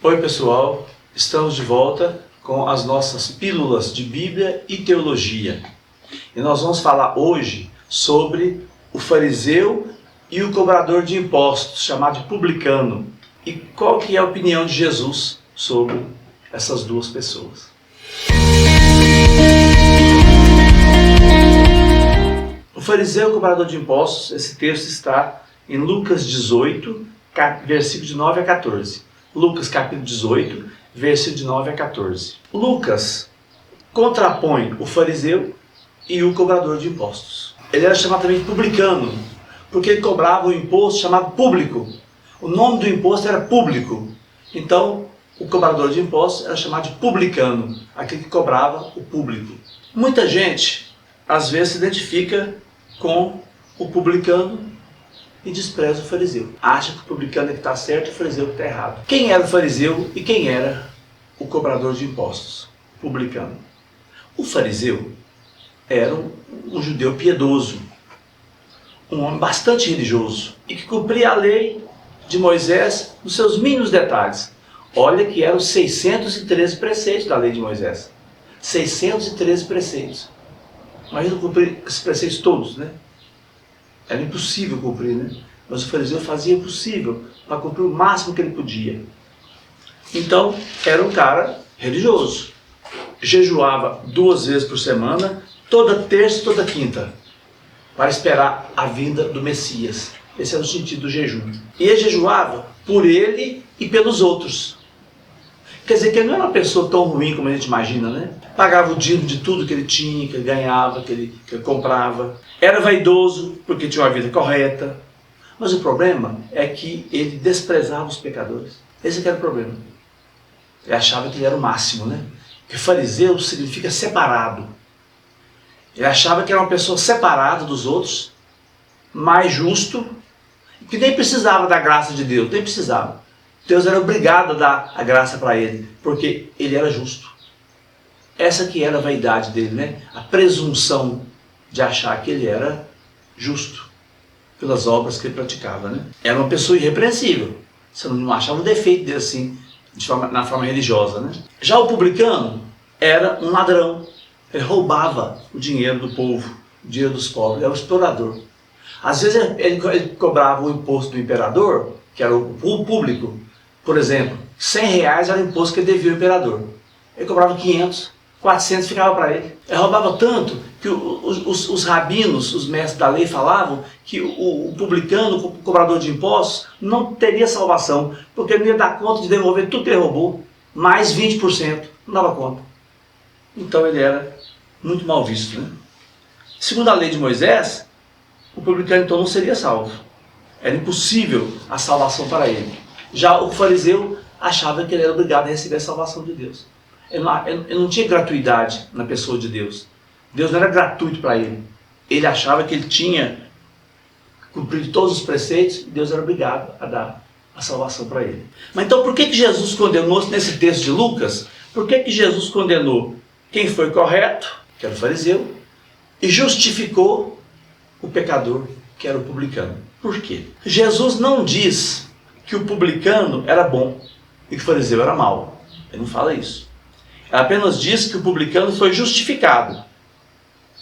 Oi pessoal, estamos de volta com as nossas pílulas de Bíblia e Teologia. E nós vamos falar hoje sobre o fariseu e o cobrador de impostos, chamado de publicano. E qual que é a opinião de Jesus sobre essas duas pessoas. O fariseu e o cobrador de impostos, esse texto está em Lucas 18, versículo de 9 a 14. Lucas capítulo 18, versículo de 9 a 14. Lucas contrapõe o fariseu e o cobrador de impostos. Ele era chamado também de publicano, porque ele cobrava um imposto chamado público. O nome do imposto era público. Então, o cobrador de impostos era chamado de publicano, aquele que cobrava o público. Muita gente, às vezes, se identifica com o publicano e despreza o fariseu. Acha que o publicano é que está certo e o fariseu que está errado. Quem era o fariseu e quem era o cobrador de impostos? O publicano. O fariseu era um judeu piedoso, um homem bastante religioso e que cumpria a lei de Moisés nos seus mínimos detalhes. Olha que eram 613 preceitos da lei de Moisés. 613 preceitos. Imagina cumprir esses preceitos todos, né? Era impossível cumprir, né? Mas o fariseu fazia o possível para cumprir o máximo que ele podia. Então, era um cara religioso. Jejuava 2 vezes por semana, toda terça e toda quinta, para esperar a vinda do Messias. Esse era o sentido do jejum. E ele jejuava por ele e pelos outros. Quer dizer que ele não era uma pessoa tão ruim como a gente imagina, né? Pagava o dízimo de tudo que ele tinha, que ele ganhava, que ele comprava. Era vaidoso, porque tinha uma vida correta. Mas o problema é que ele desprezava os pecadores. Esse que era o problema. Ele achava que ele era o máximo, né? Que fariseu significa separado. Ele achava que era uma pessoa separada dos outros, mais justo, que nem precisava da graça de Deus, nem precisava. Deus era obrigado a dar a graça para ele, porque ele era justo. Essa que era a vaidade dele, né? A presunção de achar que ele era justo pelas obras que ele praticava, né? Era uma pessoa irrepreensível. Você não achava um defeito dele assim, na forma religiosa, né? Já o publicano era um ladrão. Ele roubava o dinheiro do povo, o dinheiro dos pobres. Era um explorador. Às vezes ele cobrava o imposto do imperador, que era o público. Por exemplo, R$100 era o imposto que ele devia ao imperador. Ele cobrava 500, 400 ficava para ele. Ele roubava tanto que os rabinos, os mestres da lei falavam que o publicano, o cobrador de impostos, não teria salvação, porque ele não ia dar conta de devolver tudo que ele roubou, mais 20%, não dava conta. Então ele era muito mal visto, né? Segundo a lei de Moisés, o publicano então não seria salvo. Era impossível a salvação para ele. Já o fariseu achava que ele era obrigado a receber a salvação de Deus. Ele não tinha gratuidade na pessoa de Deus. Deus não era gratuito para ele. Ele achava que ele tinha cumprido todos os preceitos e Deus era obrigado a dar a salvação para ele. Mas então por que Jesus condenou nesse texto de Lucas? Por que Jesus condenou quem foi correto, que era o fariseu, e justificou o pecador, que era o publicano? Por quê? Jesus não diz que o publicano era bom e que o fariseu era mau. Ele não fala isso. Ele apenas diz que o publicano foi justificado.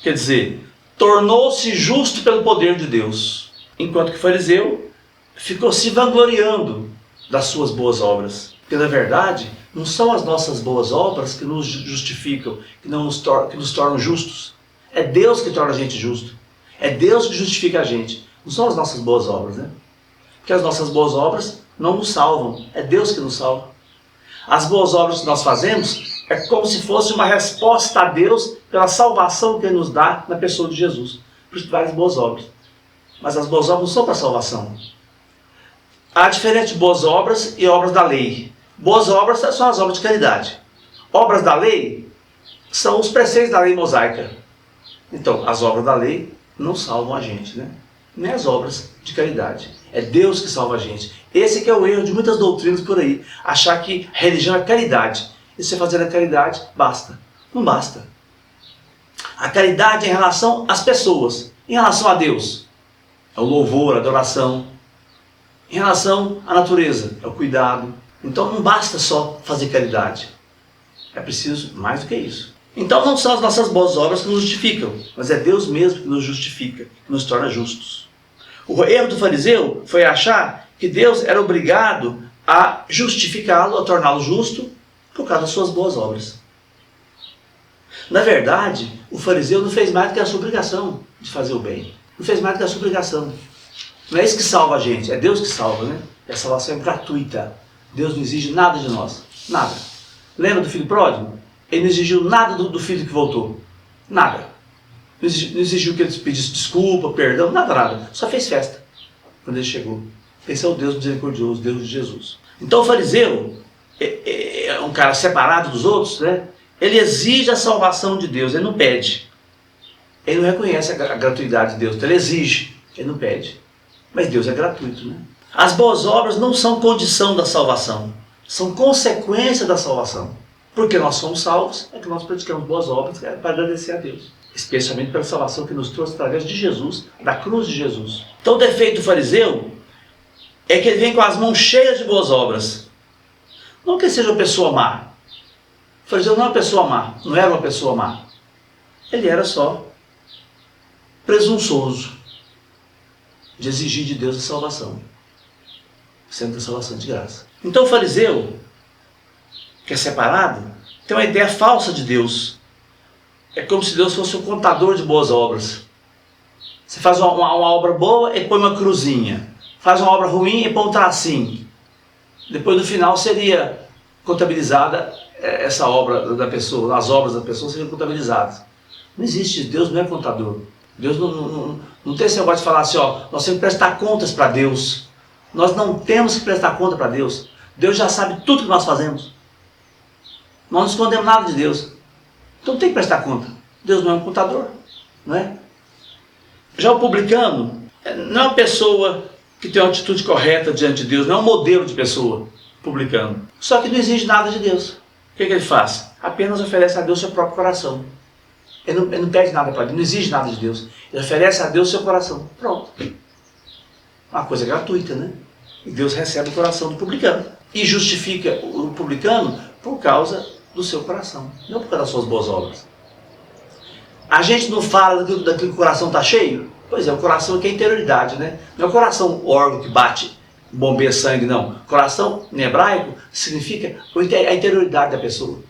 Quer dizer, tornou-se justo pelo poder de Deus. Enquanto que o fariseu ficou se vangloriando das suas boas obras. Porque na verdade, não são as nossas boas obras que nos justificam, que nos tornam justos. É Deus que torna a gente justo. É Deus que justifica a gente. Não são as nossas boas obras, né? Porque as nossas boas obras não nos salvam. É Deus que nos salva. As boas obras que nós fazemos é como se fosse uma resposta a Deus pela salvação que Ele nos dá na pessoa de Jesus. Por isso, várias boas obras. Mas as boas obras não são para salvação. Há diferentes boas obras e obras da lei. Boas obras são as obras de caridade. Obras da lei são os preceitos da lei mosaica. Então, as obras da lei não salvam a gente, né? Nem as obras de caridade. É Deus que salva a gente. Esse que é o erro de muitas doutrinas por aí. Achar que religião é caridade. E você fazer a caridade, basta. Não basta. A caridade é em relação às pessoas. Em relação a Deus, é o louvor, a adoração. Em relação à natureza, é o cuidado. Então não basta só fazer caridade. É preciso mais do que isso. Então não são as nossas boas obras que nos justificam, mas é Deus mesmo que nos justifica, que nos torna justos. O erro do fariseu foi achar que Deus era obrigado a justificá-lo, a torná-lo justo, por causa das suas boas obras. Na verdade, o fariseu não fez mais do que a sua obrigação de fazer o bem. Não fez mais do que a sua obrigação. Não é isso que salva a gente, é Deus que salva, né? E a salvação é gratuita. Deus não exige nada de nós. Nada. Lembra do filho pródigo? Ele não exigiu nada do filho que voltou. Nada. Não exigiu que ele pedisse desculpa, perdão, nada. Só fez festa quando ele chegou. Esse é o Deus misericordioso, Deus de Jesus. Então o fariseu é um cara separado dos outros, né? Ele exige a salvação de Deus, ele não pede. Ele não reconhece a gratuidade de Deus, então ele exige, ele não pede. Mas Deus é gratuito, né? As boas obras não são condição da salvação, são consequência da salvação. Porque nós somos salvos, é que nós praticamos boas obras para agradecer a Deus. Especialmente pela salvação que nos trouxe através de Jesus, da cruz de Jesus. Então o defeito do fariseu é que ele vem com as mãos cheias de boas obras. Não que ele seja uma pessoa má. O fariseu não é uma pessoa má, não era uma pessoa má. Ele era só presunçoso de exigir de Deus a salvação, sendo a salvação de graça. Então o fariseu, que é separado, tem uma ideia falsa de Deus. É como se Deus fosse um contador de boas obras. Você faz uma obra boa e põe uma cruzinha. Faz uma obra ruim e põe um tracinho. Depois no final seria contabilizada essa obra da pessoa, as obras da pessoa seriam contabilizadas. Não existe isso, Deus não é contador. Deus não tem esse negócio de falar assim, ó, nós temos que prestar contas para Deus. Nós não temos que prestar conta para Deus. Deus já sabe tudo que nós fazemos. Nós não escondemos nada de Deus. Então tem que prestar conta. Deus não é um contador, não é? Já o publicano não é uma pessoa que tem uma atitude correta diante de Deus, não é um modelo de pessoa, publicano. Só que não exige nada de Deus. O que ele faz? Apenas oferece a Deus seu próprio coração. Ele não pede nada para Deus, não exige nada de Deus. Ele oferece a Deus seu coração. Pronto. Uma coisa gratuita, né? E Deus recebe o coração do publicano. E justifica o publicano por causa do seu coração, não por causa das suas boas obras. A gente não fala daquilo que o coração está cheio? Pois é, o coração aqui é a interioridade, né? Não é o coração o órgão que bate, bombeia sangue, não. Coração, em hebraico, significa a interioridade da pessoa.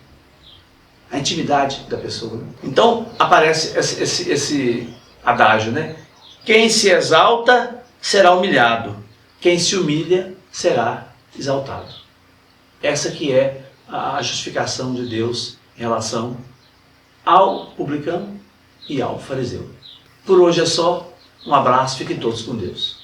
A intimidade da pessoa. Então, aparece esse adágio, né? Quem se exalta será humilhado. Quem se humilha será exaltado. Essa que é a justificação de Deus em relação ao publicano e ao fariseu. Por hoje é só. Um abraço, fiquem todos com Deus.